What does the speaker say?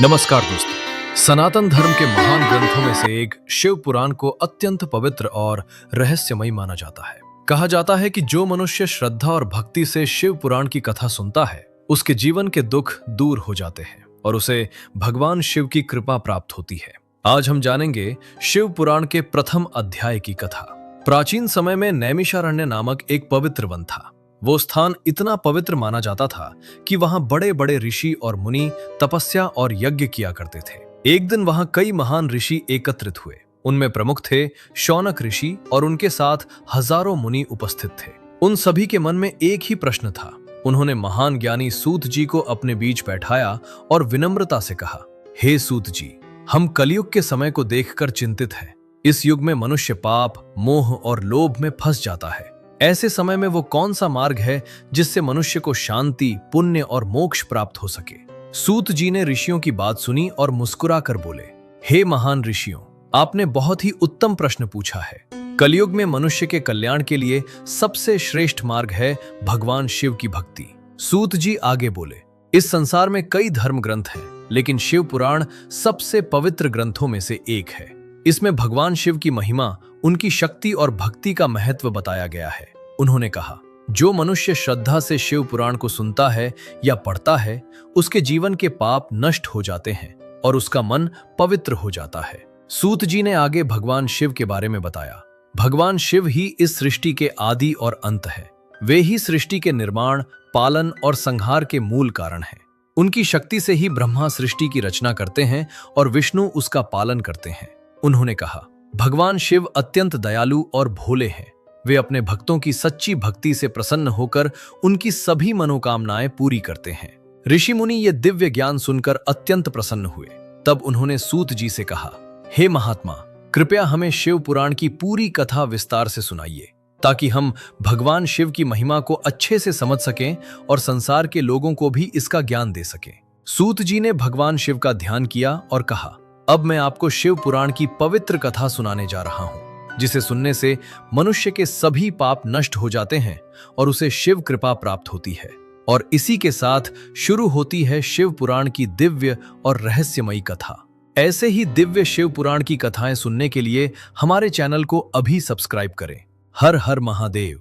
नमस्कार दोस्तों। सनातन धर्म के महान ग्रंथों में से एक शिव पुराण को अत्यंत पवित्र और रहस्यमयी माना जाता है। कहा जाता है कि जो मनुष्य श्रद्धा और भक्ति से शिव पुराण की कथा सुनता है, उसके जीवन के दुख दूर हो जाते हैं और उसे भगवान शिव की कृपा प्राप्त होती है। आज हम जानेंगे शिव पुराण के प्रथम अध्याय की कथा। प्राचीन समय में नैमिषारण्य नामक एक पवित्र वन था। वो स्थान इतना पवित्र माना जाता था कि वहां बड़े बड़े ऋषि और मुनि तपस्या और यज्ञ किया करते थे। एक दिन वहां कई महान ऋषि एकत्रित हुए। उनमें प्रमुख थे शौनक ऋषि और उनके साथ हजारों मुनि उपस्थित थे। उन सभी के मन में एक ही प्रश्न था। उन्होंने महान ज्ञानी सूत जी को अपने बीच बैठाया और विनम्रता से कहा, हे सूत जी, हम कलयुग के समय को देखकर चिंतित हैं। इस युग में मनुष्य पाप, मोह और लोभ में फंस जाता है। ऐसे समय में वो कौन सा मार्ग है जिससे मनुष्य को शांति, पुण्य और मोक्ष प्राप्त हो सके? सूत जी ने ऋषियों की बात सुनी और मुस्कुराकर बोले, हे महान ऋषियों, आपने बहुत ही उत्तम प्रश्न पूछा है। कलयुग में मनुष्य के कल्याण के लिए सबसे श्रेष्ठ मार्ग है भगवान शिव की भक्ति। सूत जी आगे बोले, इस संसार में कई धर्म ग्रंथ हैं, लेकिन शिव पुराण सबसे पवित्र ग्रंथों में से एक है। इसमें भगवान शिव की महिमा, उनकी शक्ति और भक्ति का महत्व बताया गया है। उन्होंने कहा, जो मनुष्य श्रद्धा से शिव पुराण को सुनता है या पढ़ता है, उसके जीवन के पाप नष्ट हो जाते हैं और उसका मन पवित्र हो जाता है। सूत जी ने आगे भगवान शिव के बारे में बताया। भगवान शिव ही इस सृष्टि के आदि और अंत है। वे ही सृष्टि के निर्माण, पालन और संहार के मूल कारण हैं। उनकी शक्ति से ही ब्रह्मा सृष्टि की रचना करते हैं और विष्णु उसका पालन करते हैं। उन्होंने कहा, भगवान शिव अत्यंत दयालु और भोले हैं। वे अपने भक्तों की सच्ची भक्ति से प्रसन्न होकर उनकी सभी मनोकामनाएं पूरी करते हैं। ऋषि मुनि ये दिव्य ज्ञान सुनकर अत्यंत प्रसन्न हुए। तब उन्होंने सूत जी से कहा, हे महात्मा, कृपया हमें शिव पुराण की पूरी कथा विस्तार से सुनाइए, ताकि हम भगवान शिव की महिमा को अच्छे से समझ सकें और संसार के लोगों को भी इसका ज्ञान दे सकें। सूत जी ने भगवान शिव का ध्यान किया और कहा, अब मैं आपको शिव पुराण की पवित्र कथा सुनाने जा रहा हूं, जिसे सुनने से मनुष्य के सभी पाप नष्ट हो जाते हैं और उसे शिव कृपा प्राप्त होती है। और इसी के साथ शुरू होती है शिव पुराण की दिव्य और रहस्यमयी कथा। ऐसे ही दिव्य शिव पुराण की कथाएं सुनने के लिए हमारे चैनल को अभी सब्सक्राइब करें। हर हर महादेव।